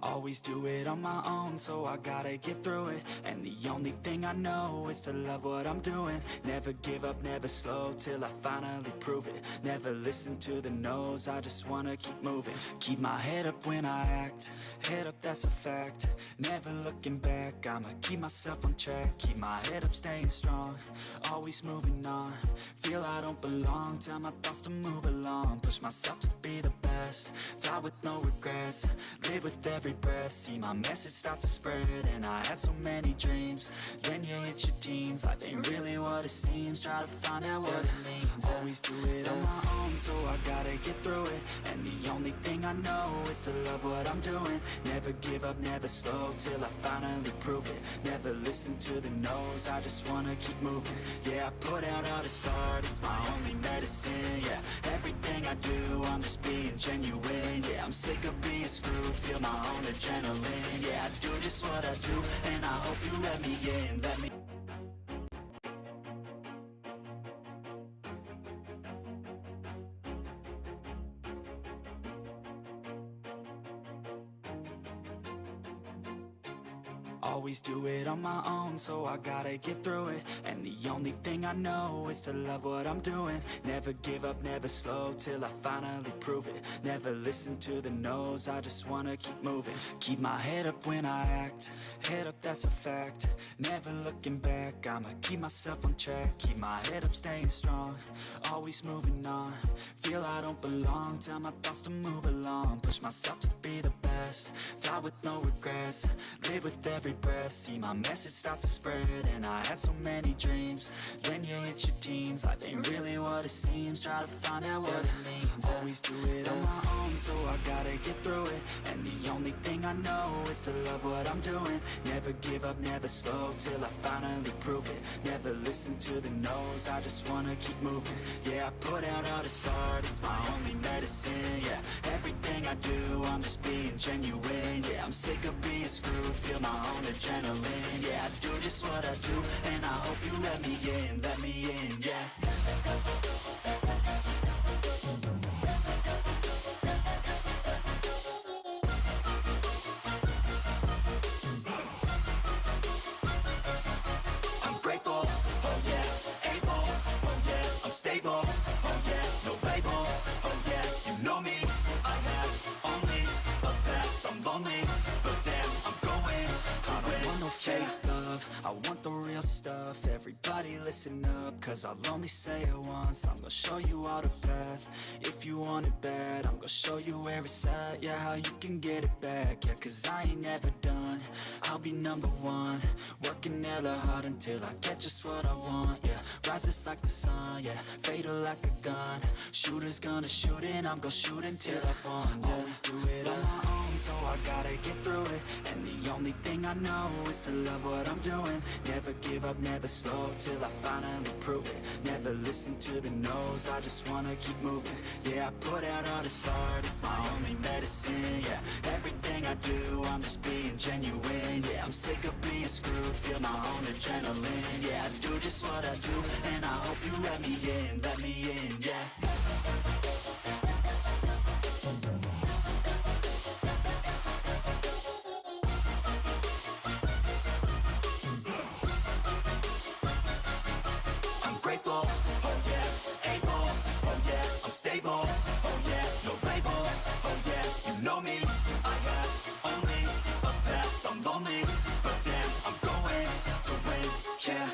Always do it on my own, so I gotta get through it. And the only thing I know is to love what I'm doing. Never give up, never slow, till I finally prove it. Never listen to the no's, I just wanna keep moving. Keep my head up when I act, head up, that's a fact. Never looking back, I'ma keep myself on track. Keep my head up, staying strong, always moving on. Feel I don't belong, tell my thoughts to move along. Push myself to be the best, die with no regrets. Live with every breath, see my message start to spread. And I had so many dreams, then you hit your teens. Life ain't really what it seems, try to find out what it means. Always do it on my own, so I gotta get through it. And the only thing I know is to love what I'm doing. Never give up, never slow, till I finally prove it. Never listen to the no's, I just wanna keep moving. Yeah, I put out all this art, it's my only medicine. Yeah, everything I do, I'm just being genuine. Yeah, I'm sick of being screwed, feel my own adrenaline. Yeah, I do just what I do, and I hope you let me in, let me. Always do it on my own, so I gotta get through it. And the only thing I know is to love what I'm doing. Never give up, never slow, till I finally prove it. Never listen to the no's, I just wanna keep moving. Keep my head up when I act, head up, that's a fact. Never looking back, I'ma keep myself on track. Keep my head up, staying strong, always moving on. Feel I don't belong, tell my thoughts to move along. Push myself to be the best, die with no regrets. Live with every breath, see my message start to spread. And I had so many dreams, then you hit your teens. Life ain't really what it seems, try to find out what it means. Always do it on my own, so I gotta get through it. And the only thing I know is to love what I'm doing. Never give up, never slow, till I finally prove it. Never listen to the no's, I just wanna keep moving. Yeah, I put out all this art, it's my only medicine. Yeah, everything I do, I'm just being genuine. Yeah, I'm sick of being screwed, feel my own adrenaline. Yeah, I do just what I do, and I hope you let me in, yeah. I'm grateful, oh yeah, able, oh yeah, I'm stable, oh yeah, no label, oh yeah, you know me, I have only a path, I'm lonely, but damn, I'm going to win. I don't want no fake love, I want the real stuff. Everybody listen up, cause I'll only say it once. I'm gonna show you all the path, if you want it bad. I'm gonna show you where it's at, yeah, how you can get it back. Yeah, cause I ain't never done, I'll be number one. Working hella hard until I get just what I want. Yeah, rises like the sun, yeah, fatal like a gun. Shooter's gonna shoot and I'm gonna shoot until I won. Yeah. Always do it on my own, so I gotta get through it. And the only thing I know is to love what I'm doing. Never give up, never slow, till I finally prove it. Never listen to the no's, I just wanna keep moving. Yeah, I put out all this art, it's my only medicine. Yeah, everything I do, I'm just being genuine. Yeah, I'm sick of being screwed, feel my own adrenaline. Yeah, I do just what I do, and I hope you let me in, yeah. Grateful, oh yeah, able, oh yeah, I'm stable, oh yeah, no label, oh yeah, you know me, I have only a path, I'm lonely, but damn, I'm going to win, yeah.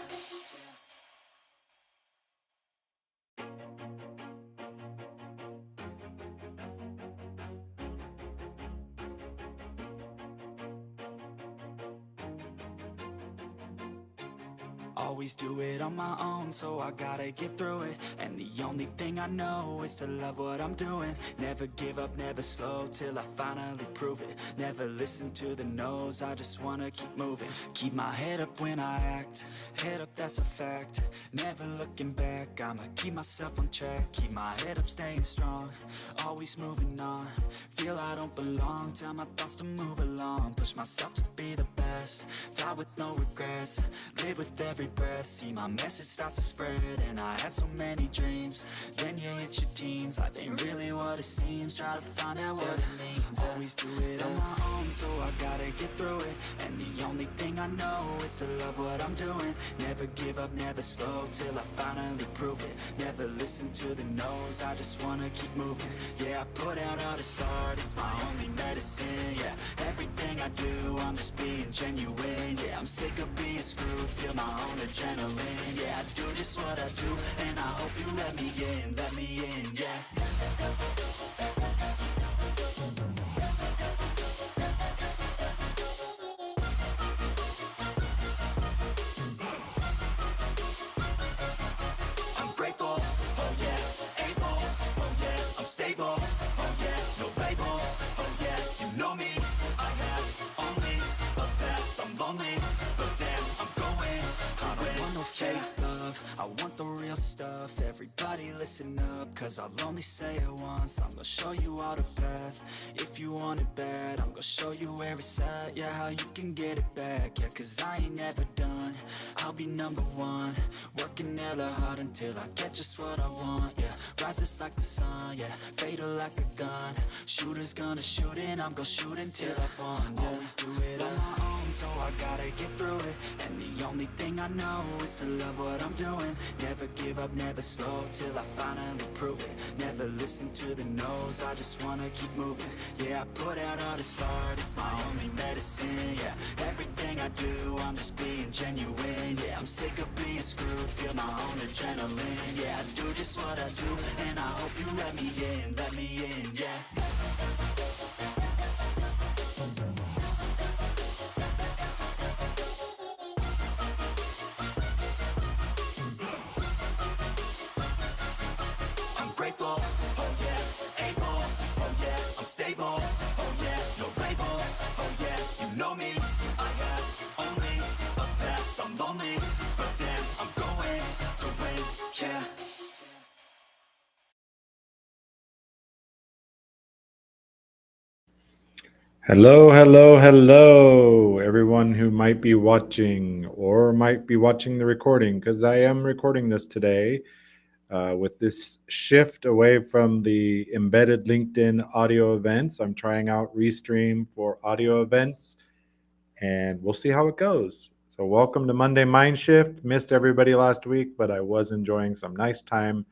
Always do it on my own, so I gotta get through it. And the only thing I know is to love what I'm doing. Never give up, never slow, till I finally prove it. Never listen to the no's, I just wanna keep moving. Keep my head up when I act, head up, that's a fact. Never looking back, I'ma keep myself on track. Keep my head up, staying strong, always moving on. Feel I don't belong, tell my thoughts to move along. Push myself to be the best, die with no regrets. live with every breath, see my message start to spread. And I had so many dreams, then you hit your teens. Life ain't really what it seems, try to find out what it means. Always do it on my own, so I gotta get through it. And the only thing I know is to love what I'm doing. Never give up, never slow, till I finally prove it. Never listen to the no's, I just wanna keep moving. Yeah, I put out all this art, it's my only medicine. Yeah, everything I do, I'm just being genuine. Yeah, I'm sick of being screwed, feel my own adrenaline. Yeah, I do just what I do, and I hope you let me in, yeah. I'm grateful, oh yeah, able, oh yeah, I'm stable, oh yeah, no label, oh yeah, you know me, I have only a path, I'm lonely, but damn, I'm going to win. I want no fake love, I want the real stuff. Everybody listen up, cause I'll only say it once. I'm gonna show you all the path, if you want it bad. I'm gonna show you where it's at, yeah, how you can get it back. Yeah, cause I ain't never done, I'll be number one. Working hella hard until I get just what I want, yeah. Rises like the sun, yeah, fatal like a gun. Shooter's gonna shoot and I'm gonna shoot until I won, yeah. Always do it on my own, so I gotta get through it. And the only thing I know is to love what I'm doing. Never give up, never slow, till I finally prove it. Never listen to the no's, I just wanna keep moving. Yeah, I put out all this art, it's my only medicine. Yeah, everything I do, I'm just being genuine. Yeah, I'm sick of being screwed, feel my own adrenaline. Yeah, I do just what I do, and I hope you let me in, yeah. I'm grateful, oh yeah, able, oh yeah, I'm stable, oh yeah, no label, oh yeah, you know me, I have only a path, I'm lonely, but damn, I'm going to win, yeah. Hello, hello, hello, everyone who might be watching or might be watching the recording, because I am recording this today with this shift away from the embedded LinkedIn audio events. I'm trying out Restream for audio events, and we'll see how it goes. So, welcome to Monday Mindshift. Missed everybody last week, but I was enjoying some nice time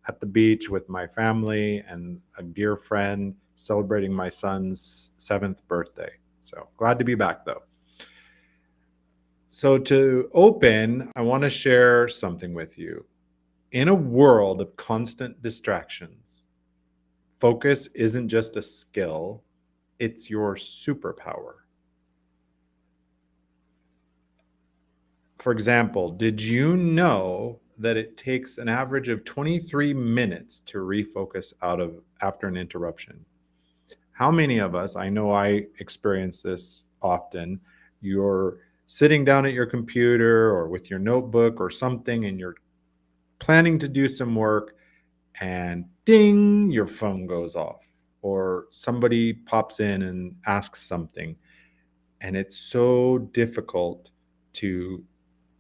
at the beach with my family and a dear friend celebrating my son's 7th birthday. So glad to be back though. So, to open, I want to share something with you. In a world of constant distractions, focus isn't just a skill, it's your superpower. For example, did you know that it takes an average of 23 minutes to refocus out of after an interruption? How many of us, I know I experience this often, you're sitting down at your computer or with your notebook or something and you're planning to do some work and ding, your phone goes off or somebody pops in and asks something. And it's so difficult to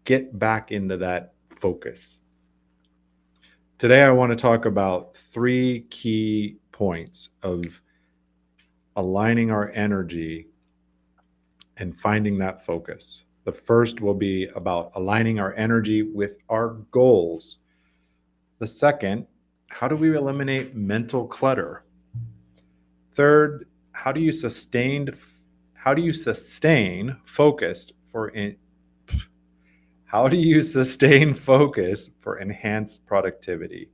get back into that focus. Today, I want to talk about 3 key points of aligning our energy and finding that focus. The first will be about aligning our energy with our goals. The second, how do we eliminate mental clutter? Third, how do you sustain focused for in, how do you sustain focus for enhanced productivity?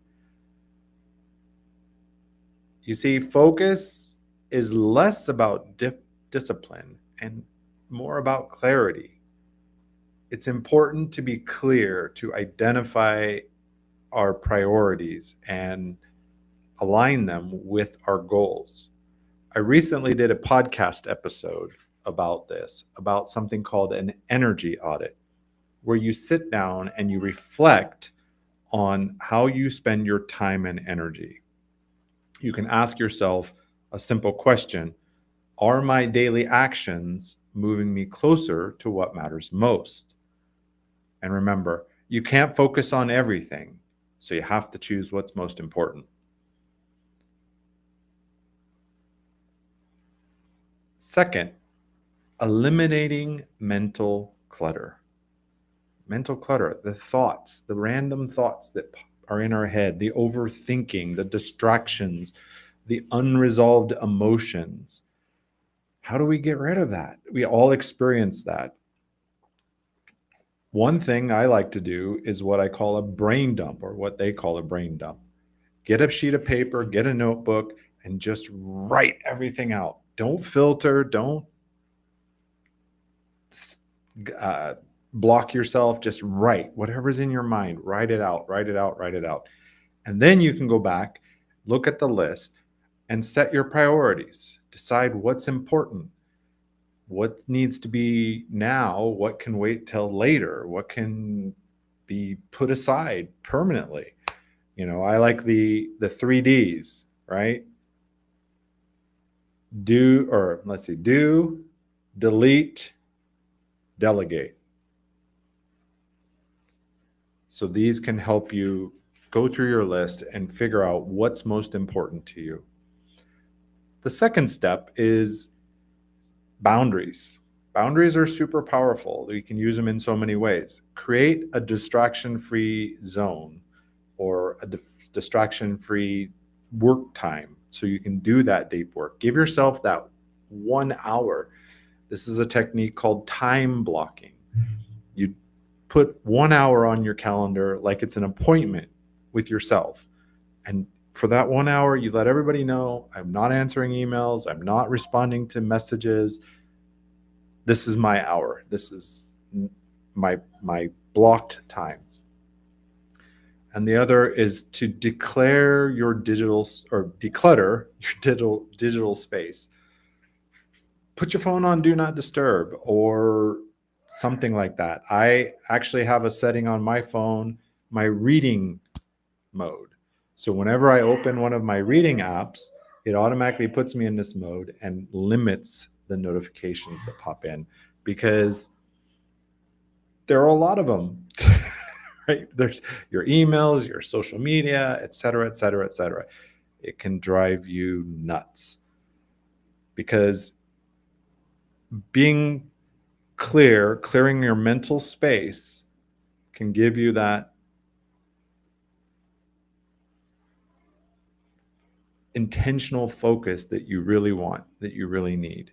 You see, focus is less about discipline and more about clarity. It's important to be clear, to identify our priorities and align them with our goals. I recently did a podcast episode about this, about something called an energy audit, where you sit down and you reflect on how you spend your time and energy. You can ask yourself a simple question: are my daily actions moving me closer to what matters most? And remember, you can't focus on everything, so you have to choose what's most important. Second, eliminating mental clutter. Mental clutter, the thoughts, the random thoughts that are in our head, the overthinking, the distractions, the unresolved emotions. How do we get rid of that? We all experience that. One thing I like to do is what I call a brain dump, or what they call a brain dump. Get a sheet of paper, get a notebook, and just write everything out. Don't filter, don't uh, block yourself. Just write whatever's in your mind. Write it out, write it out, write it out. And then you can go back, look at the list, and set your priorities. Decide what's important, what needs to be now, what can wait till later, what can be put aside permanently. I like the 3Ds, right? Do, delete, delegate. So these can help you go through your list and figure out what's most important to you. The second step is boundaries. Boundaries are super powerful. You can use them in so many ways. Create a distraction-free zone, or a distraction-free work time, so you can do that deep work. Give yourself that 1 hour. This is a technique called time blocking. You put 1 hour on your calendar like it's an appointment with yourself. And for that 1 hour, you let everybody know, I'm not answering emails, I'm not responding to messages. This is my hour. This is my blocked time. And the other is to declare your declutter your digital space. Put your phone on do not disturb, or something like that. I actually have a setting on my phone, my reading mode. So whenever I open one of my reading apps, it automatically puts me in this mode and limits the notifications that pop in, because there are a lot of them. Right? There's your emails, your social media, et cetera, et cetera, et cetera. It can drive you nuts, because being clearing your mental space can give you that intentional focus that you really want, that you really need.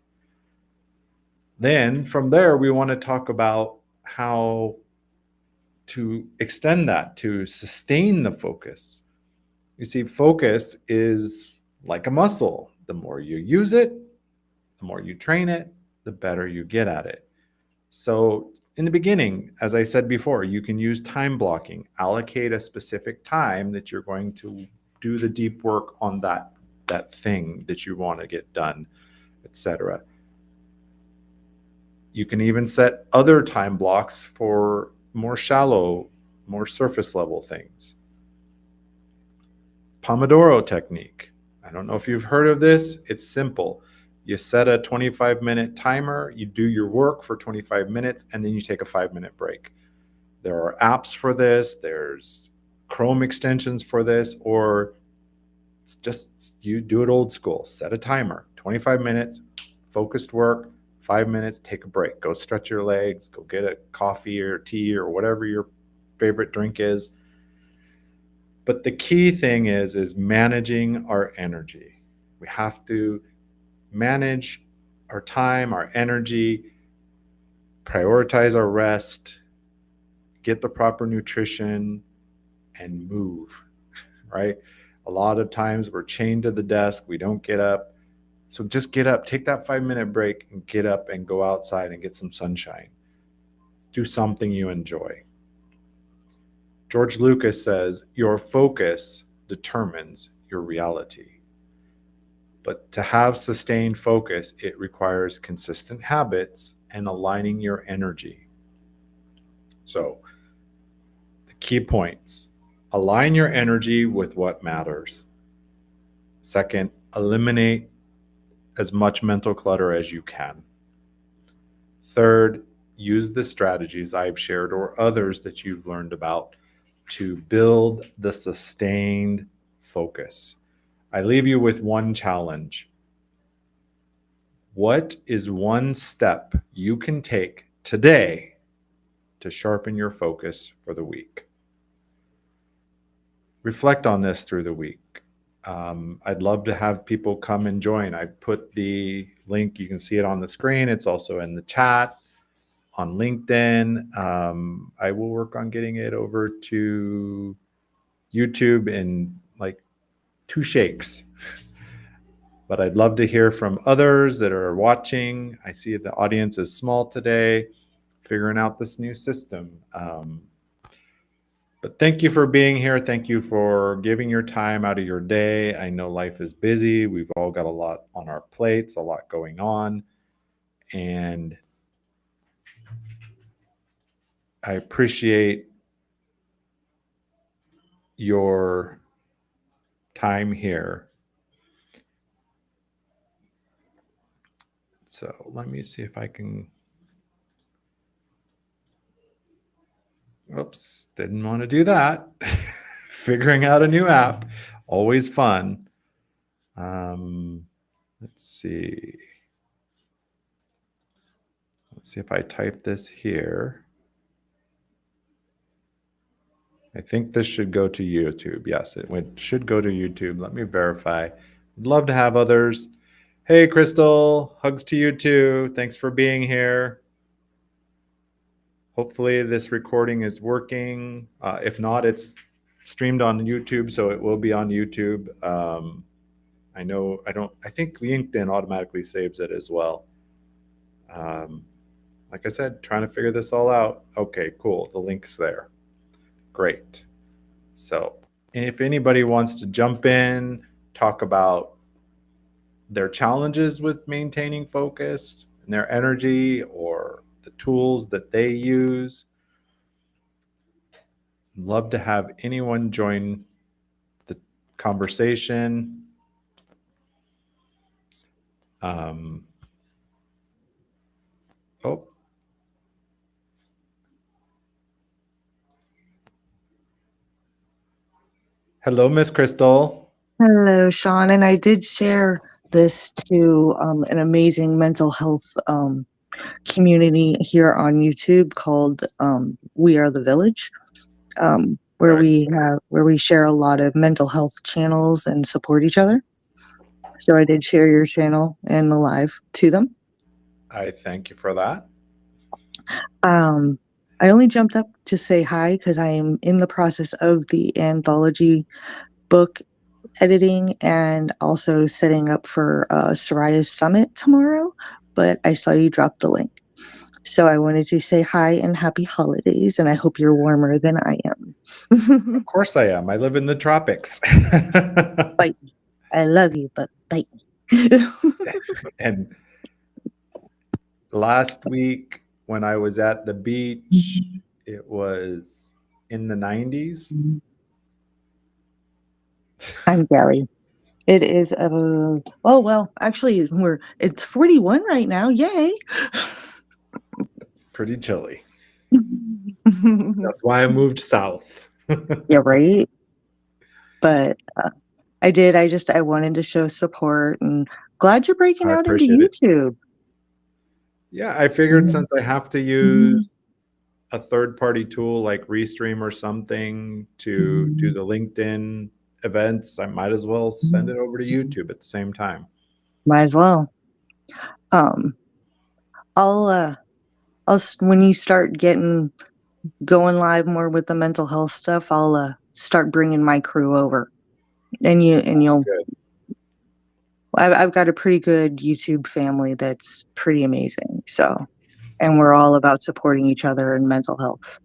Then from there, we want to talk about how to extend that, to sustain the focus. You see, focus is like a muscle. The more you use it, the more you train it, the better you get at it. So in the beginning, as I said before, you can use time blocking. Allocate a specific time that you're going to do the deep work on that thing that you want to get done, etc. You can even set other time blocks for more shallow, more surface level things. Pomodoro technique. I don't know if you've heard of this. It's simple. You set a 25-minute timer, you do your work for 25 minutes, and then you take a 5-minute break. There are apps for this. There's Chrome extensions for this, or it's just you do it old school. Set a timer, 25 minutes, focused work, 5 minutes, take a break. Go stretch your legs, go get a coffee or tea or whatever your favorite drink is. But the key thing is managing our energy. We have to manage our time, our energy, prioritize our rest, get the proper nutrition, and move, right? A lot of times we're chained to the desk, we don't get up. So just get up, take that 5-minute break and get up and go outside and get some sunshine. Do something you enjoy. George Lucas says, your focus determines your reality. But to have sustained focus, it requires consistent habits and aligning your energy. So, the key points: align your energy with what matters. Second, eliminate as much mental clutter as you can. Third, use the strategies I've shared or others that you've learned about to build the sustained focus. I leave you with one challenge. What is one step you can take today to sharpen your focus for the week? Reflect on this through the week. I'd love to have people come and join. I put the link, you can see it on the screen. It's also in the chat on LinkedIn. I will work on getting it over to YouTube in like 2 shakes. But I'd love to hear from others that are watching. I see the audience is small today, figuring out this new system. But thank you for being here. Thank you for giving your time out of your day. I know life is busy. We've all got a lot on our plates, a lot going on. And I appreciate your time here. So let me see if I can. Oops, didn't want to do that. Figuring out a new app, always fun. Let's see. Let's see if I type this here. I think this should go to YouTube. Yes, should go to YouTube. Let me verify. I'd love to have others. Hey, Crystal, hugs to you too. Thanks for being here. Hopefully this recording is working. If not, it's streamed on YouTube, so it will be on YouTube. I think LinkedIn automatically saves it as well. Like I said, trying to figure this all out. Okay, cool. The link's there. Great. So if anybody wants to jump in, talk about their challenges with maintaining focus and their energy or the tools that they use, love to have anyone join the conversation. Oh. Hello, Miss Crystal. Hello, Sean. And I did share this to an amazing mental health community here on YouTube called We Are the Village, where Right. we share a lot of mental health channels and support each other. So I did share your channel and the live to them. I thank you for that. I only jumped up to say hi because I am in the process of the anthology book editing and also setting up for Soraya's Summit tomorrow, but I saw you drop the link. So I wanted to say hi and happy holidays, and I hope you're warmer than I am. Of course I am. I live in the tropics. Bite me. I love you, but bite me. And last week when I was at the beach, it was in the 90s. I'm Gary. It is oh well, actually it's 41 right now. Yay. It's pretty chilly. That's why I moved south. Yeah, right. But I wanted to show support and glad you're breaking I out into appreciate it. YouTube. Yeah, I figured since I have to use a third-party tool like Restream or something to do the LinkedIn events, I might as well send it over to YouTube at the same time. Might as well. When you start going live more with the mental health stuff, I'll start bringing my crew over, and you'll. Good. I've got a pretty good YouTube family that's pretty amazing. So, and we're all about supporting each other in mental health.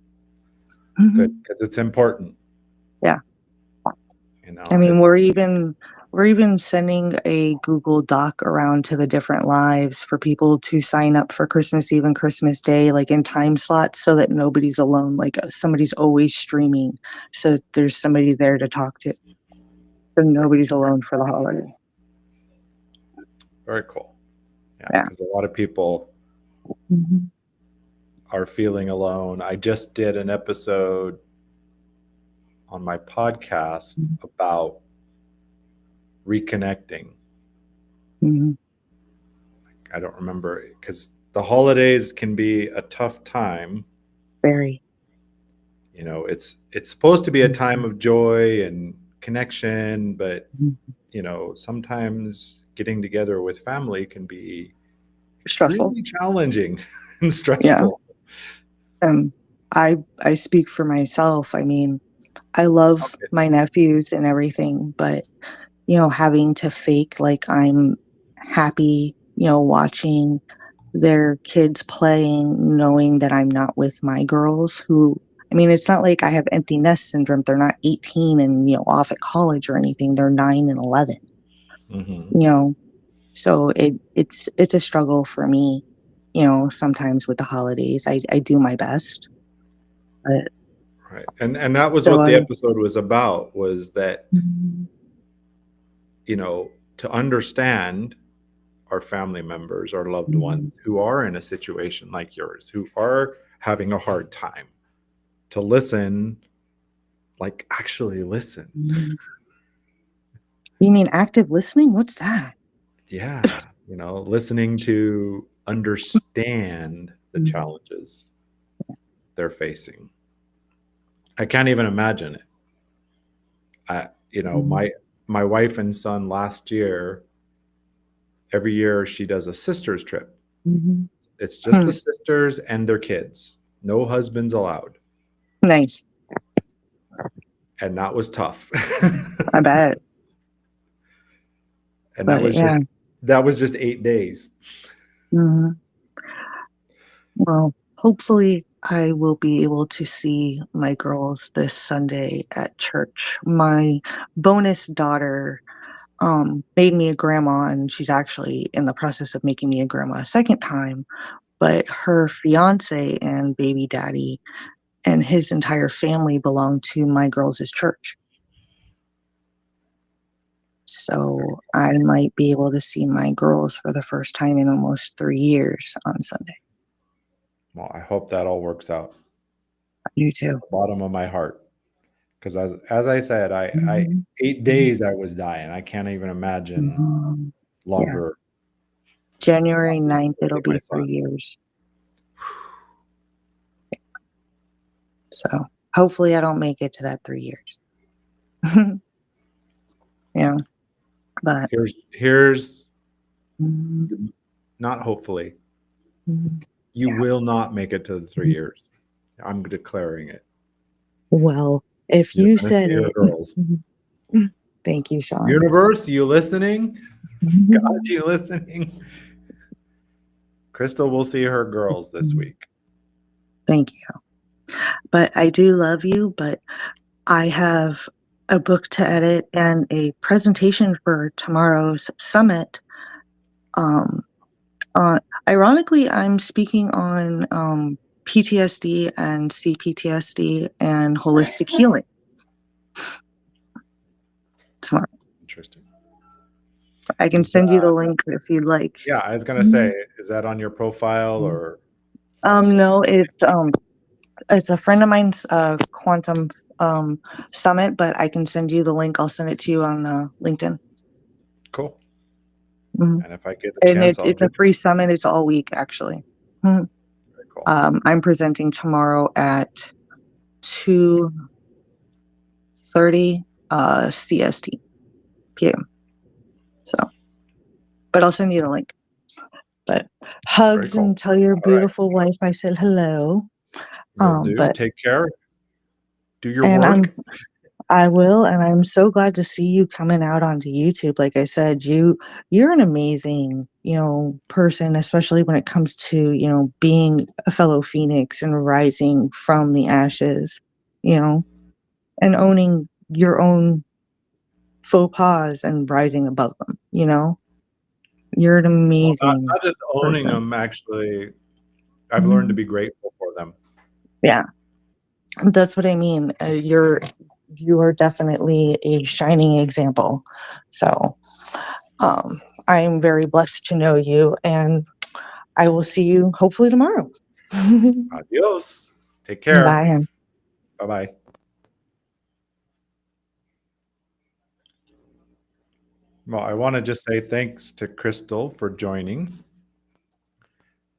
Good, because it's important. Yeah. You know, I mean, we're even sending a Google Doc around to the different lives for people to sign up for Christmas Eve and Christmas Day, like in time slots, so that nobody's alone. Like somebody's always streaming, so there's somebody there to talk to, so nobody's alone for the holiday. Very cool. Yeah, Yeah. because a lot of people are feeling alone. I just did an episode on my podcast about reconnecting. Mhm. I don't remember because the holidays can be a tough time. Very. You know, it's supposed to be a time of joy and connection, but Mhm. you know, sometimes getting together with family can be Stressful. extremely challenging and Yeah. stressful. Um, I speak for myself. I mean, I love Okay. my nephews and everything, but having to fake like I'm happy, watching their kids playing, knowing that I'm not with my girls who, I mean, it's not like I have empty nest syndrome. They're not 18 and, off at college or anything. They're 9 and 11, Hmm. you know. So it's a struggle for me, sometimes with the holidays. I do my best, but Right. And that was so what the I episode was about, was that, Mhm. you know, to understand our family members, our loved Mhm. ones who are in a situation like yours, who are having a hard time, to listen, like actually listen. Mhm. You mean active listening? What's that? Yeah, you know, listening to understand the Mhm. challenges they're facing. I can't even imagine it. You know, Mhm. my wife and son last year, every year she does a sisters trip. Mhm. It's just Hmm. the sisters and their kids. No husbands allowed. Nice. And that was tough. I bet. And But yeah. that was just 8 days. Mhm. Well, hopefully I will be able to see my girls this Sunday at church. My bonus daughter made me a grandma, and she's actually in the process of making me a grandma a second time. But her fiance and baby daddy and his entire family belong to my girls' church. So I might be able to see my girls for the first time in almost 3 years on Sunday. Well, I hope that all works out. I do too. Bottom of my heart. Because as I said, I Mhm. 8 days I was dying. I can't even imagine Mhm. Yeah. longer January 9th, it'll losing my be 3 son. years. So hopefully I don't make it to that 3 years. Yeah, but Here's Mhm. not hopefully. Mhm. You Yeah. will not make it to the 3 Mhm. years. I'm declaring it. Well, if You're you gonna said see her it. girls. Thank you, Sean. Universe, you listening? God, you listening? Crystal will see her girls this week. Thank you. But I do love you, but I have a book to edit and a presentation for tomorrow's summit. Um, Ironically, I'm speaking on PTSD and CPTSD and holistic healing tomorrow. Interesting. I can Is send you the link if you'd like. Yeah, I was gonna say, Mhm. is that on your profile or on the No, it's a friend of mine's quantum summit, but I can send you the link. I'll send it to you on LinkedIn. Cool. Mhm. And if I get a And chance, I'll it's a get free summit. It's all week actually. Mhm. very cool. I'm presenting tomorrow at 2:30 CST PM. So, but I'll send you the link. But Very hugs cool. and tell your All right. beautiful wife I said hello. Will do. But Take care. Do your and work. I will, and I'm so glad to see you coming out onto YouTube. Like I said, you're an amazing, person, especially when it comes to, being a fellow Phoenix and rising from the ashes, you know, and owning your own faux pas and rising above them. You're an Well, amazing not just owning person. them, actually, I've learned to Mhm. be grateful for them. Yeah, that's what I mean. You are definitely a shining example. So, I am very blessed to know you, and I will see you hopefully tomorrow. Adios. Take care. Bye. Bye bye. Well, I want to just say thanks to Crystal for joining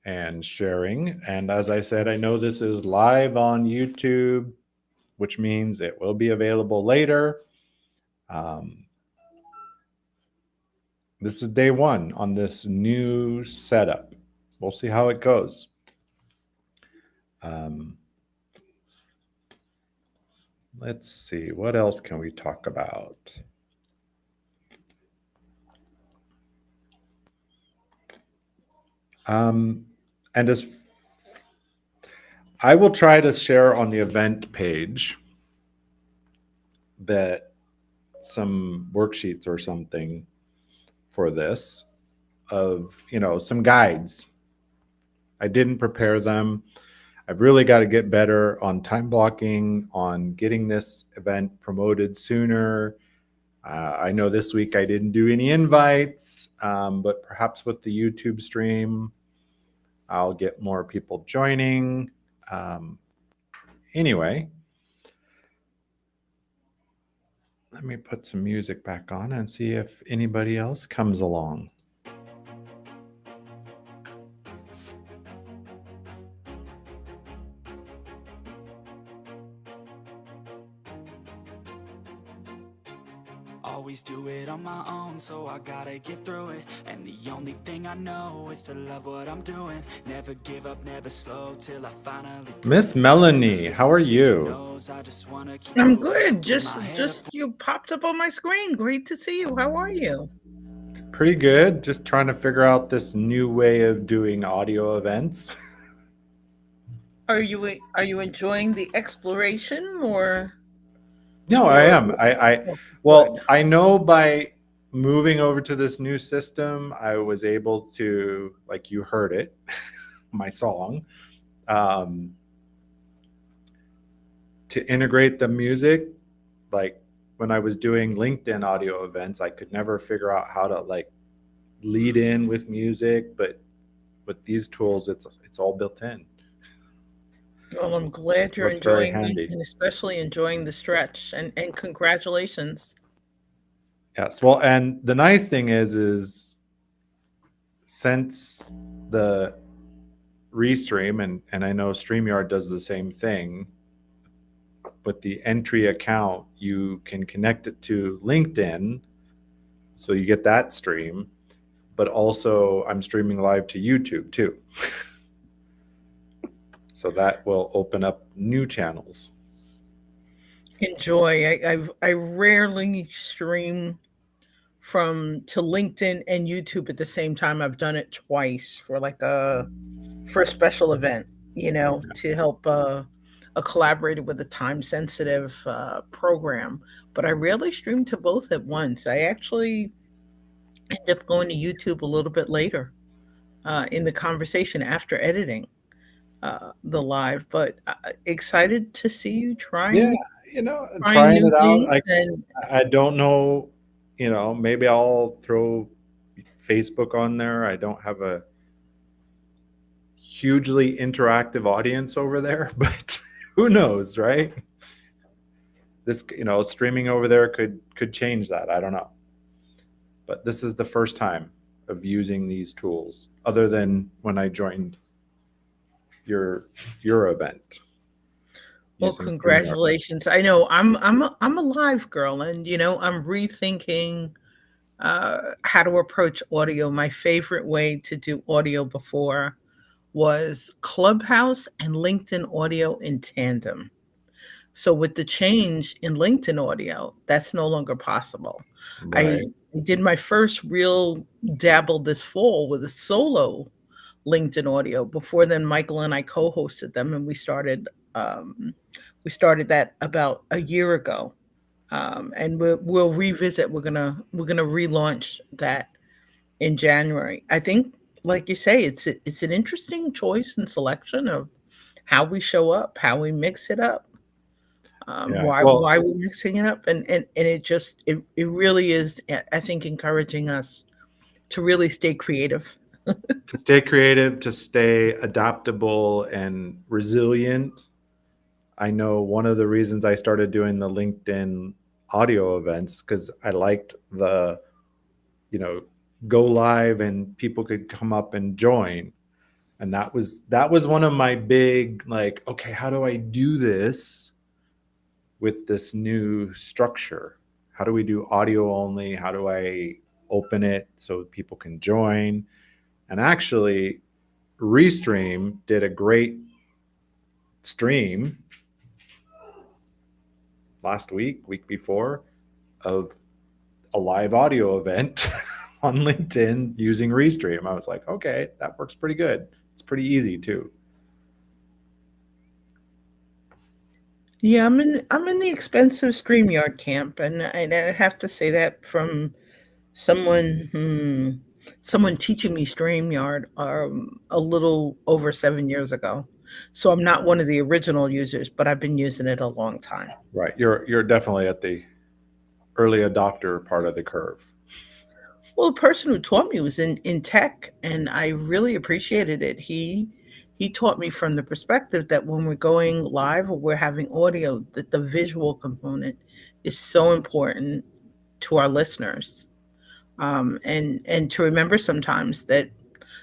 and sharing. And as I said, I know this is live on YouTube, which means it will be available later. Um, this is day one on this new setup. We'll see how it goes. Um, let's see, what else can we talk about? And as I will try to share on the event page that some worksheets or something for this of, some guides. I didn't prepare them. I've really got to get better on time blocking, on getting this event promoted sooner. I know this week I didn't do any invites, but perhaps with the YouTube stream, I'll get more people joining. Anyway, let me put some music back on and see if anybody else comes along. Always do it on my own, so I gotta get through it. And the only thing I know is to love what I'm doing. Never give up, never slow, till I finally prove Miss it. Melanie, Never how are listen to your you? no's, I just wanna keep I'm moving. good. Keep my Just head up. just you popped up on my screen. Great to see you. How are you? Pretty good. Just trying to figure out this new way of doing audio events. Are you enjoying the exploration or No, I or am. I oh, good. well, I know by moving over to this new system, I was able to, like you heard it, my song, um, to integrate the music. Like when I was doing LinkedIn audio events, I could never figure out how to like lead in with music, but with these tools, it's all built in. Well, I'm glad So you're it's very enjoying it handy. and especially enjoying the stretch and congratulations. Yes. Well, and the nice thing is since the restream and I know StreamYard does the same thing, with the entry account, you can connect it to LinkedIn, so you get that stream. But also, I'm streaming live to YouTube too, so that will open up new channels. Enjoy. I rarely stream from to LinkedIn and YouTube at the same time. I've done it twice for a special event, to help a collaborator with a time sensitive program. But I rarely stream to both at once. I actually end up going to YouTube a little bit later in the conversation after editing the live. But excited to see you Yeah, trying trying new it out. things. And I don't know. Maybe I'll throw Facebook on there. I don't have a hugely interactive audience over there, but who knows, right? This, streaming over there could change that. I don't know. But this is the first time of using these tools, other than when I joined your event well, using StreamYard. congratulations. I know I'm a live girl, and I'm rethinking how to approach audio. My favorite way to do audio before was Clubhouse and LinkedIn audio in tandem. So with the change in LinkedIn audio, that's no longer possible. I Right. did my first real dabble this fall with a solo LinkedIn audio. Before then, Michael and I co-hosted them, and we started that about a year ago. And we'll revisit. We're gonna relaunch that in January. I think, like you say, it's an interesting choice and selection of how we show up, how we mix it up, Yeah. why Well, we're mixing it up, and it really is, I think, encouraging us to really stay creative. To stay creative, to stay adaptable and resilient. I know one of the reasons I started doing the LinkedIn audio events because I liked the, you know, go live and people could come up and join. And that was one of my big like, okay, how do I do this with this new structure? How do we do audio only? How do I open it so people can join? And actually, Restream did a great stream last week before, of a live audio event on LinkedIn using Restream. I was like, okay, that works pretty good. It's pretty easy too. Yeah, I'm in the expensive StreamYard camp, and I have to say that from someone someone teaching me StreamYard a little over 7 years ago. So I'm not one of the original users, but I've been using it a long time. Right. You're definitely at the early adopter part of the curve. Well, the person who taught me was in tech, and I really appreciated it. He taught me from the perspective that when we're going live or we're having audio, that the visual component is so important to our listeners. And to remember sometimes that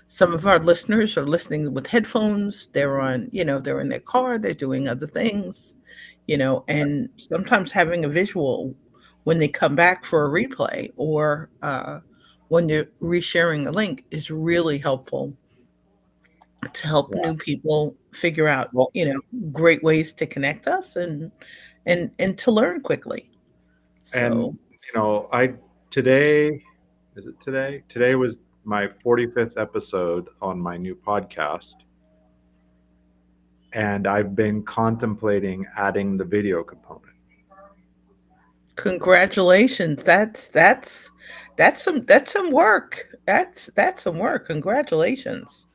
some of our listeners are listening with headphones. They're on, they're in their car. They're doing other things, and sometimes having a visual when they come back for a replay or when you're resharing a link is really helpful to help Yeah. new people figure out, Well, great ways to connect us and to learn quickly. and So I today, is it today? Today was my 45th episode on my new podcast, and I've been contemplating adding the video component. congratulations. That's some work. That's some work. Congratulations.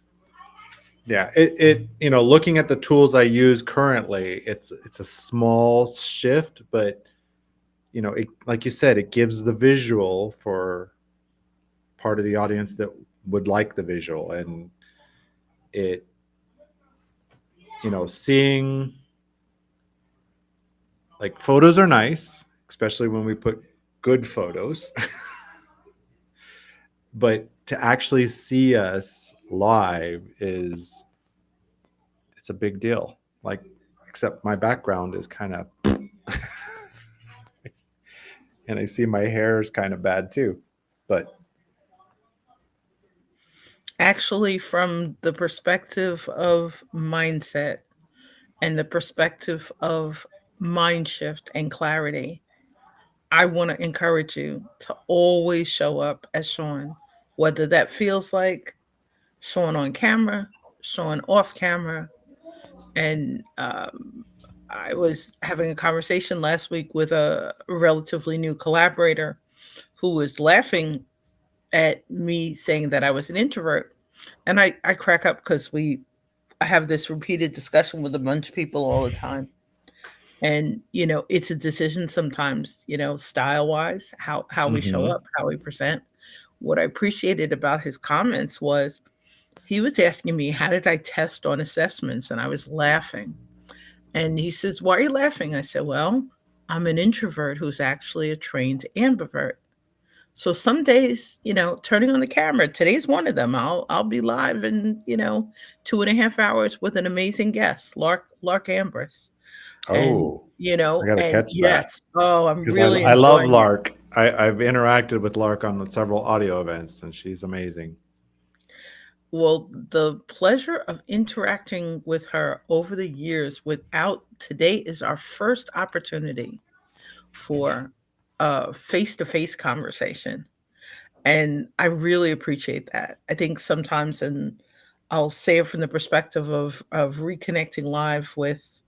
Yeah, it looking at the tools I use currently, it's a small shift, but it, like you said, it gives the visual for part of the audience that would like the visual, and it seeing, like, photos are nice, especially when we put good photos, but to actually see us live is, it's a big deal. Like, except my background is kind of and I see my hair is kind of bad too. But Actually, from the perspective of mindset and the perspective of mind shift and clarity, I want to encourage you to always show up as Sean, whether that feels like Sean on camera, Sean off camera. And I was having a conversation last week with a relatively new collaborator who was laughing at me saying that I was an introvert. And I crack up because I have this repeated discussion with a bunch of people all the time. And, it's a decision sometimes, style wise, how we show mhm. up, how we present. What I appreciated about his comments was he was asking me, how did I test on assessments? And I was laughing. And he says, why are you laughing? I said, well, I'm an introvert who's actually a trained ambivert. So some days, turning on the camera, today's one of them. I'll be live in, 2.5 hours with an amazing guest, Lark Ambrose. And, Oh, I got to and catch that yes, oh, I'm because I really I love enjoying it. Lark. I've interacted with Lark on several audio events, and she's amazing. Well, the pleasure of interacting with her over the years without today is our first opportunity for a face-to-face conversation. And I really appreciate that. I think sometimes, and I'll say it from the perspective of reconnecting live with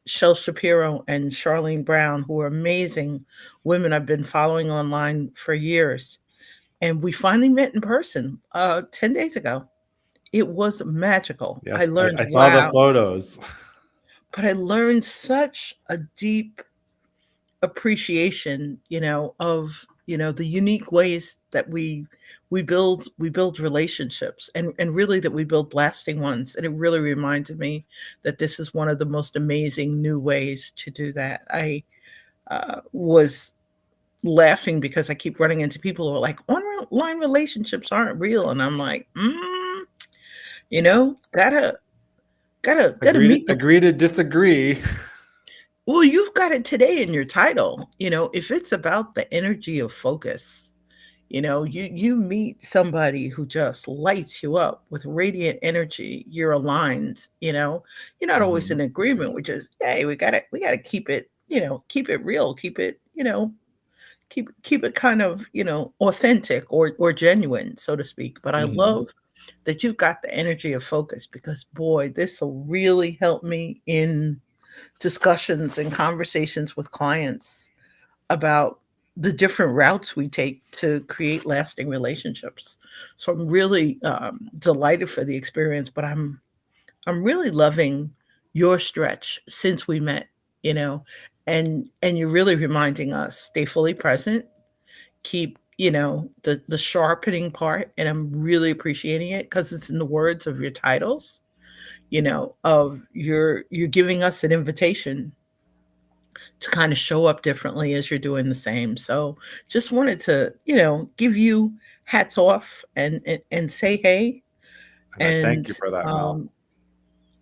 Shel Shapiro and Charlene Brown, who are amazing women I've been following online for years. And we finally met in person 10 days ago. It was magical. I Yes, learned, I saw the wow, photos. but I learned such a deep appreciation, of the unique ways that we build relationships, and really that we build lasting ones. And it really reminded me that this is one of the most amazing new ways to do that. I was laughing because I keep running into people who are like, online relationships aren't real, and I'm like, gotta meet the. Agree to disagree. Well, you've got it today in your title. If it's about the energy of focus, you meet somebody who just lights you up with radiant energy. You're aligned. You're not always Mhm. in agreement, which is, hey, we gotta keep it, keep it real, keep it kind of, authentic or genuine, so to speak. But I Mhm. love that you've got the energy of focus, because boy, this will really help me in discussions and conversations with clients about the different routes we take to create lasting relationships. So I'm really delighted for the experience, but I'm really loving your stretch since we met, you know, and you're really reminding us, stay fully present, keep, the sharpening part, and I'm really appreciating it because it's in the words of your titles, of you're giving us an invitation to kind of show up differently as you're doing the same. So just wanted to, give you hats off and say hey. And I thank And you for that, Mel.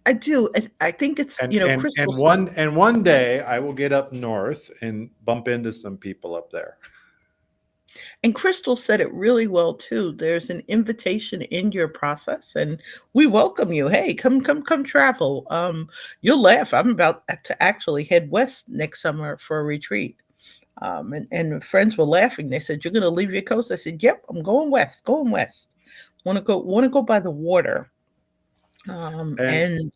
I do. I think it's, And Crystal's. one day I will get up north and bump into some people up there. And Crystal said it really well too. There's an invitation in your process, and we welcome you. Hey, come travel. You'll laugh. I'm about to actually head west next summer for a retreat. And friends were laughing. They said, "You're going to leave your coast?" I said, "Yep, I'm going west. Going west. Want to go by the water." And And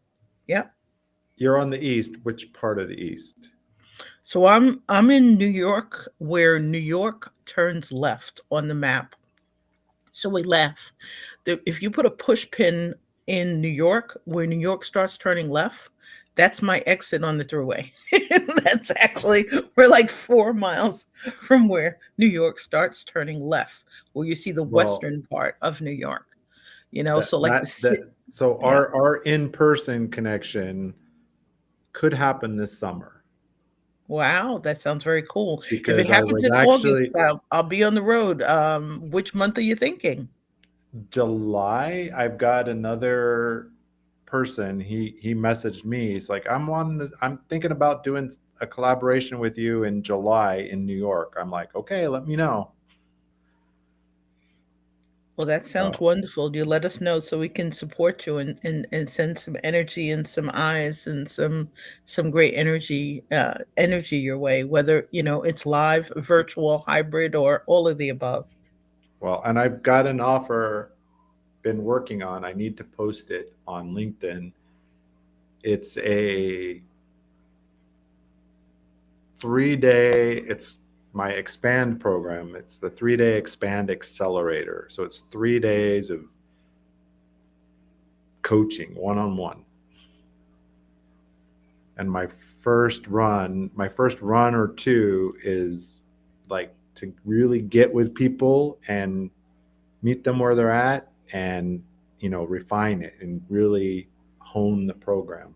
yep. you're on the east. Which part of the east? So I'm in New York, where New York turns left on the map. So we laugh. If you put a push pin in New York, where New York starts turning left, that's my exit on the thruway. That's actually, we're like 4 miles from where New York starts turning left, where you see the Well, western part of New York. that So like the that city. that so Yeah. our in-person connection could happen this summer Wow, that sounds very cool. If it because I happens was in August, actually I'll be on the road. Which month are you thinking? July. I've got another person. He messaged me. He's like, I'm thinking about doing a collaboration with you in July in New York. I'm like, okay, let me know. Well, that sounds So, wonderful. You let us know so we can support you, and send some energy and some eyes and some great energy your way, whether it's live, virtual, hybrid, or all of the above. well, and I've got an offer been working on. I need to post it on LinkedIn. It's a 3 day, it's my expand program. It's the 3 day expand accelerator. So it's 3 days of coaching one-on-one. And my first run or two is like to really get with people and meet them where they're at, and refine it and really hone the program.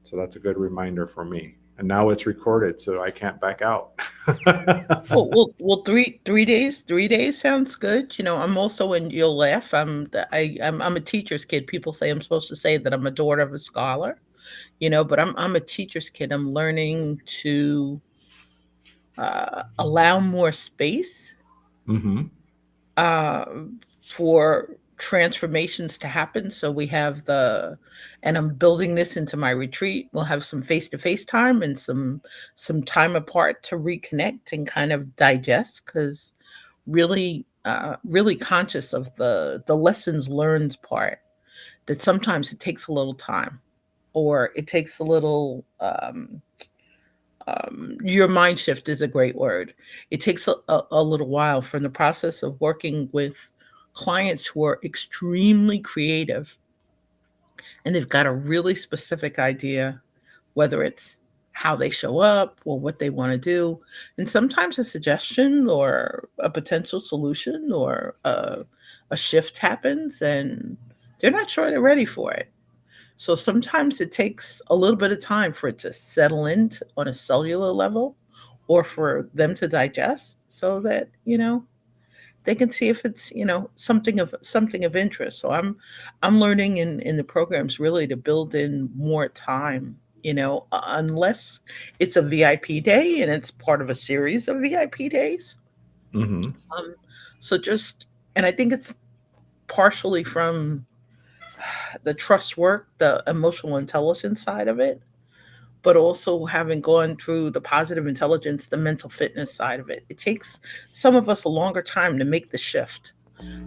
So that's a good reminder for me. And now it's recorded, so I can't back out. Well, 3 days sounds good. I'm also in. You'll laugh. I'm a teacher's kid. People say I'm supposed to say that I'm a daughter of a scholar. But I'm a teacher's kid. I'm learning to allow more space Hmm. uh, for transformations to happen. So and I'm building this into my retreat. We'll have some face to face time and some time apart to reconnect and kind of digest, because really conscious of the lessons learned part, that sometimes it takes a little time, or it takes a little your mind shift is a great word. It takes a little while, from the process of working with clients who are extremely creative, and they've got a really specific idea, whether it's how they show up or what they want to do, and sometimes a suggestion or a potential solution or a shift happens and they're not sure they're ready for it. So sometimes it takes a little bit of time for it to settle in on a cellular level or for them to digest so that, they can see if it's, something of interest. So I'm learning in the programs really to build in more time, unless it's a VIP day and it's part of a series of VIP days. Mm-hmm. Um so just and I think it's partially from the trust work, the emotional intelligence side of it, but also having gone through the positive intelligence, the mental fitness side of it. It takes some of us a longer time to make the shift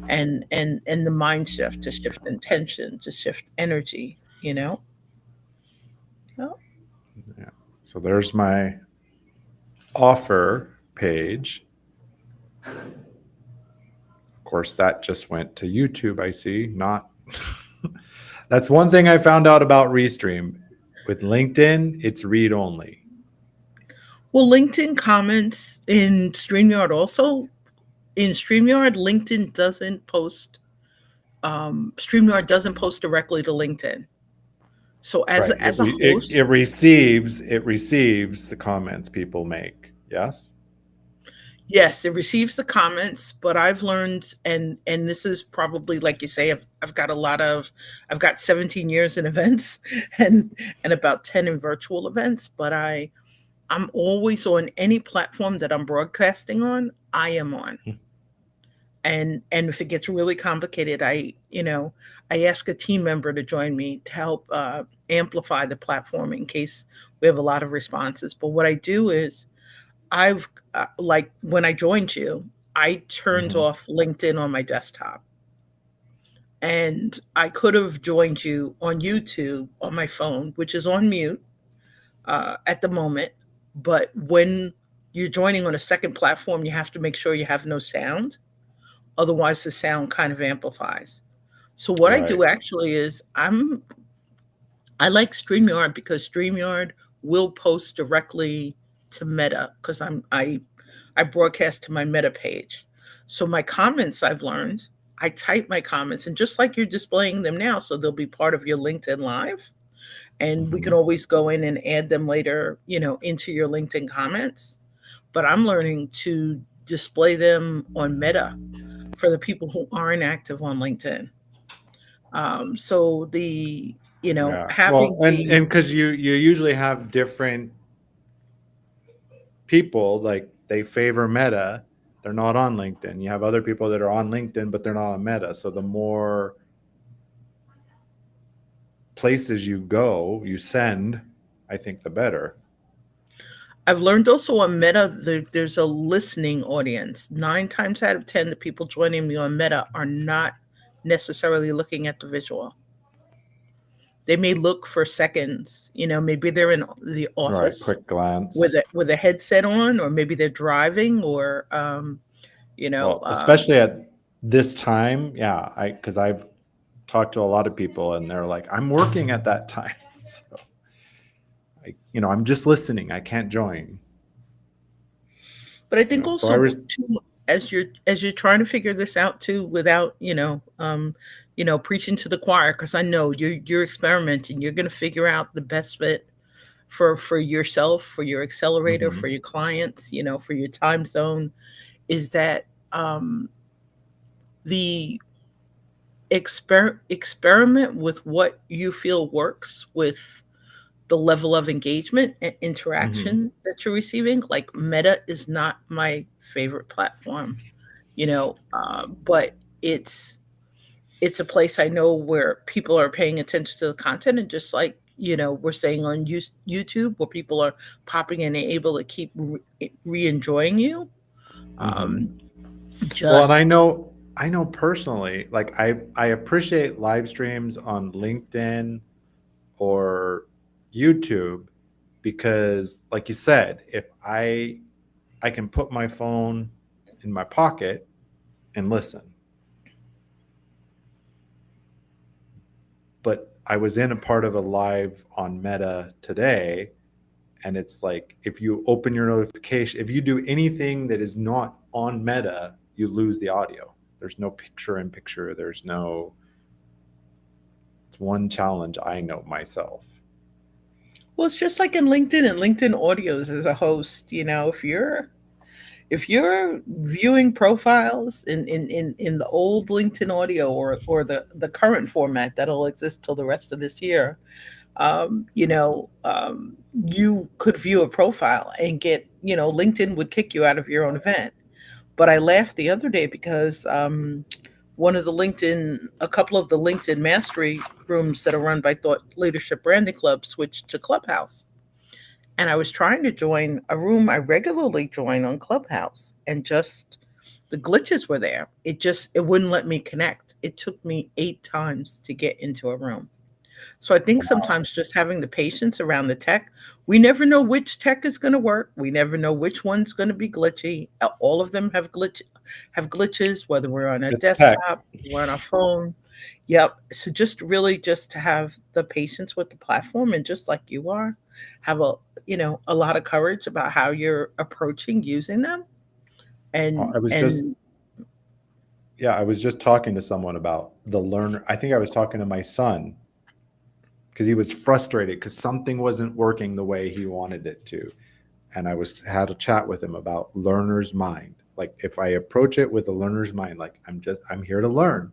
and the mind shift, to shift intention, to shift energy. Yeah. Yeah. So there's my offer page. Of course, that just went to YouTube, I see. Not That's one thing I found out about Restream. With LinkedIn, it's read only. Well, LinkedIn comments in StreamYard also. In StreamYard, LinkedIn doesn't post. StreamYard doesn't post directly to LinkedIn. So as Right. as a It host, receives the comments people make. Yes. yes, it receives the comments, but I've learned, and this is probably like you say, I've got 17 years in events and about 10 in virtual events, but I'm always on any platform that I'm broadcasting on, I am on. And if it gets really complicated, I ask a team member to join me to help amplify the platform in case we have a lot of responses. But what I do is I've like when I joined you, I turned Mm-hmm. off LinkedIn on my desktop. And I could have joined you on YouTube on my phone, which is on mute at the moment. But when you're joining on a second platform, you have to make sure you have no sound. Otherwise, the sound kind of amplifies. So what I Right. do actually is I like StreamYard because StreamYard will post directly to Meta because I broadcast to my Meta page. So my comments, I've learned, I type my comments, and just like you're displaying them now, so they'll be part of your LinkedIn Live, and we Mm-hmm. can always go in and add them later, into your LinkedIn comments. But I'm learning to display them on Meta for the people who aren't active on LinkedIn. So Yeah. Well, having and the because you usually have different people, like they favor Meta, they're not on LinkedIn. You have other people that are on LinkedIn, but they're not on Meta. So the more places you send, I think the better. I've learned also on Meta, there's a listening audience. 9 times out of 10, the people joining me on Meta are not necessarily looking at the visual. They may look for seconds. Maybe they're in the Right. office Quick with glance. a headset on, or maybe they're driving, or you know, Well, um, especially at this time, yeah, because I've talked to a lot of people and they're like, I'm working at that time. So I'm just listening. I can't join. but I think So I also too, as you're trying to figure this out too, without preaching to the choir, because I know you're experimenting. You're going to figure out the best fit for yourself, for your accelerator, for Mhm. your clients, for your time zone. Is that the experiment with what you feel works with the level of engagement and Mhm. interaction that you're receiving. Like Meta is not my favorite platform, but it's a place I know where people are paying attention to the content, and just like we're saying on YouTube, where people are popping in and able to keep re-enjoying you. Um, Mhm. Well, and just I know personally, like I appreciate live streams on LinkedIn or YouTube because like you said, if I can put my phone in my pocket and listen. But I was in a part of a live on Meta today And it's like, if you open your notification, if you do anything that is not on Meta, you lose the audio. There's no picture in picture. There's no, it's one challenge I know myself. Well, it's just like in LinkedIn and LinkedIn audios as a host, if you're viewing profiles in the old LinkedIn audio or the current format that'll exist till the rest of this year, you could view a profile and LinkedIn would kick you out of your own event. But I laughed the other day because a couple of the LinkedIn mastery rooms that are run by Thought Leadership Branding Club switched to Clubhouse. And I was trying to join a room I regularly join on Clubhouse, and just the glitches were there. It wouldn't let me connect. It took me 8 times to get into a room. So I think sometimes just having the patience around the tech, we never know which tech is going to work. We never know which one's going to be glitchy. All of them have glitches, whether we're on a It's tech. desktop, we're on our phone. Yep. So just to have the patience with the platform, and just like you are, have a lot of courage about how you're approaching using them. And I was just, and yeah, I was just talking to someone about the learner. I think I was talking to my son because he was frustrated because something wasn't working the way he wanted it to. And had a chat with him about learner's mind. Like, if I approach it with a learner's mind, like, I'm here to learn.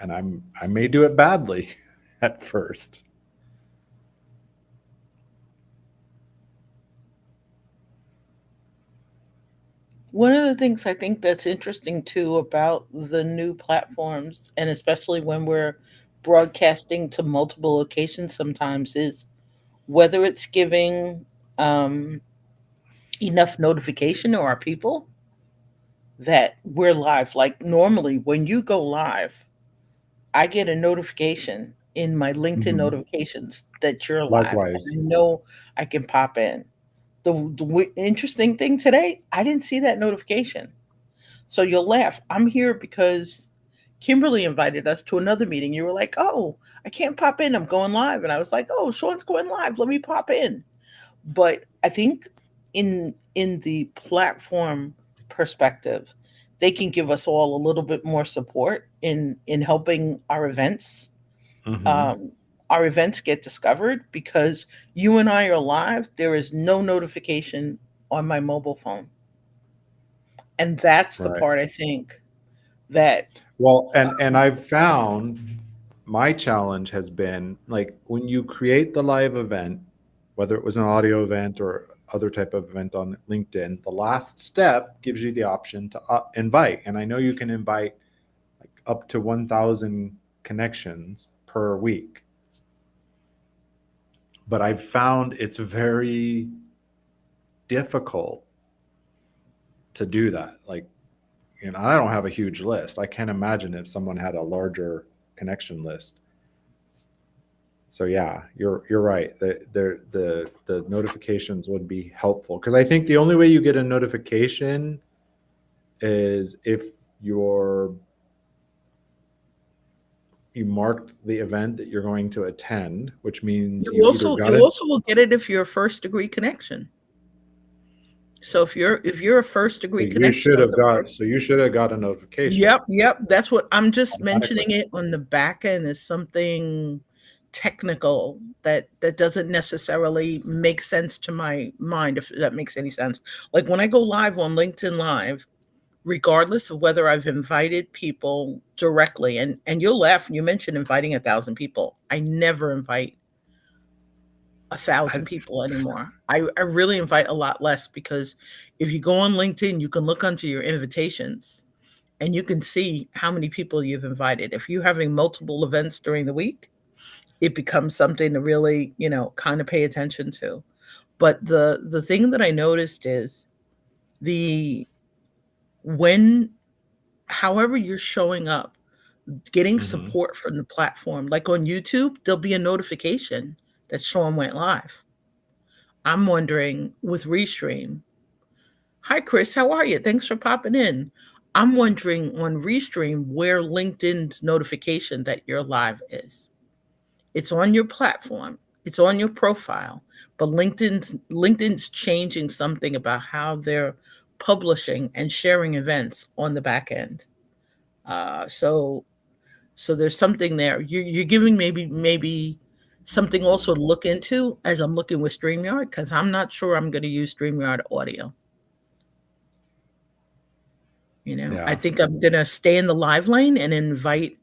And I may do it badly at first. one of the things I think that's interesting too about the new platforms, and especially when we're broadcasting to multiple locations sometimes, is whether it's giving um, enough notification to our people that we're live. Like normally, when you go live, I get a notification in my LinkedIn Mhm. notifications that you're live, and Likewise. I know I can pop in. The interesting thing today, I didn't see that notification. So you'll laugh. I'm here because Kimberly invited us to another meeting. You were like, "Oh, I can't pop in. I'm going live." And I was like, "Oh, Sean's going live. Let me pop in." But I think in the platform perspective, they can give us all a little bit more support in helping Hmm. um, our events get discovered, because you and I are live. There is no notification on my mobile phone, and that's the Right. part I think that Well, and I've found my challenge has been, like, when you create the live event, whether it was an audio event or other type of event on LinkedIn, the last step gives you the option to invite. And I know you can invite like up to 1,000 connections per week, but I've found it's very difficult to do that. Like, I don't have a huge list. I can't imagine if someone had a larger connection list. So yeah, you're right. The notifications would be helpful, because I think the only way you get a notification is if you're you marked the event that you're going to attend, which means you either got you it. also will get it if you're a first degree connection. So if you're a first degree connection of the person. So you should have got a notification Yep, yep. That's what I'm just automatically. mentioning it on the back end as something technical that doesn't necessarily make sense to my mind, if that makes any sense. Like when I go live on LinkedIn Live, regardless of whether I've invited people directly, and you'll laugh when you mentioned inviting 1,000 people. I never invite a I, thousand people anymore. I really invite a lot less, because if you go on LinkedIn, you can look onto your invitations and you can see how many people you've invited. If you're having multiple events during the week, it becomes something to really, kind of pay attention to. But the thing that I noticed is the when however you're showing up, getting mhm. support from the platform. Like on YouTube, there'll be a notification that Sean went live. I'm wondering with Restream. Hi, Chris. How are you? Thanks for popping in. I'm wondering on Restream where LinkedIn's notification that you're live is. It's on your platform. It's on your profile, but LinkedIn's changing something about how they're publishing and sharing events on the back end. So there's something there. You're giving maybe something also to look into as I'm looking with StreamYard, because I'm not sure I'm going to use StreamYard audio. I Yeah. think I'm going to stay in the live lane and invite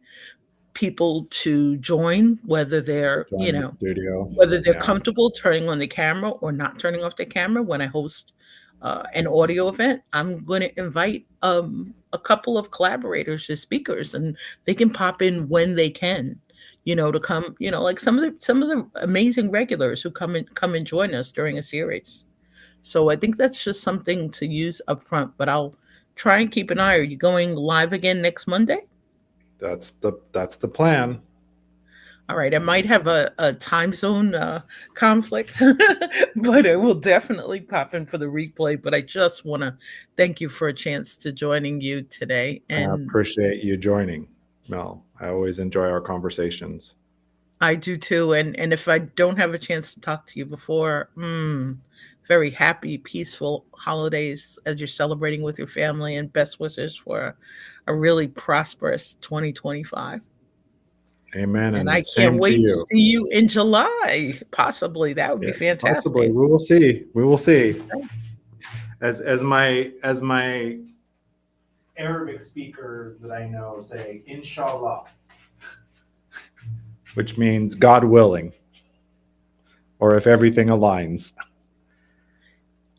people to join, whether they're, Join the studio. whether they're Yeah. comfortable turning on the camera or not turning off the camera when I host an audio event. I'm going to invite a couple of collaborators as speakers, and they can pop in when they can, to come, like some of the amazing regulars who come and join us during a series. So I think that's just something to use up front, but I'll try and keep an eye. Are you going live again next Monday? That's the plan. All right, I might have a time zone conflict, but I will definitely pop in for the replay. But I just want to thank you for a chance to joining you today. I And appreciate you joining, Mel. I always enjoy our conversations. I do too. And if I don't have a chance to talk to you before, very happy, peaceful holidays as you're celebrating with your family, and best wishes for a really prosperous 2025. Amen. And I And can't same to wait to you. see you in July. Possibly. That would be Yes, possibly. fantastic. We will see. We will see. As my Arabic speakers that I know say, inshallah, which means God willing, or if everything aligns.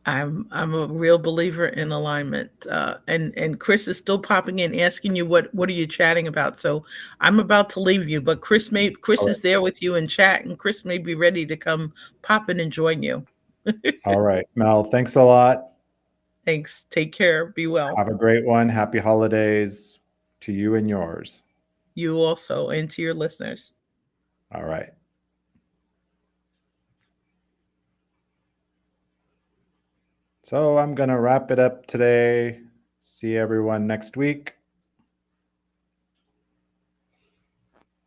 I'm a real believer in alignment. And Chris is still popping in asking you what are you chatting about. So I'm about to leave you, but Chris All right. is there with you in chat, and Chris may be ready to come pop in and join you. All right. Mel, thanks a lot. Thanks. Take care. Be well. Have a great one. Happy holidays to you and yours. You also, and to your listeners. All right. So I'm going to wrap it up today. See everyone next week.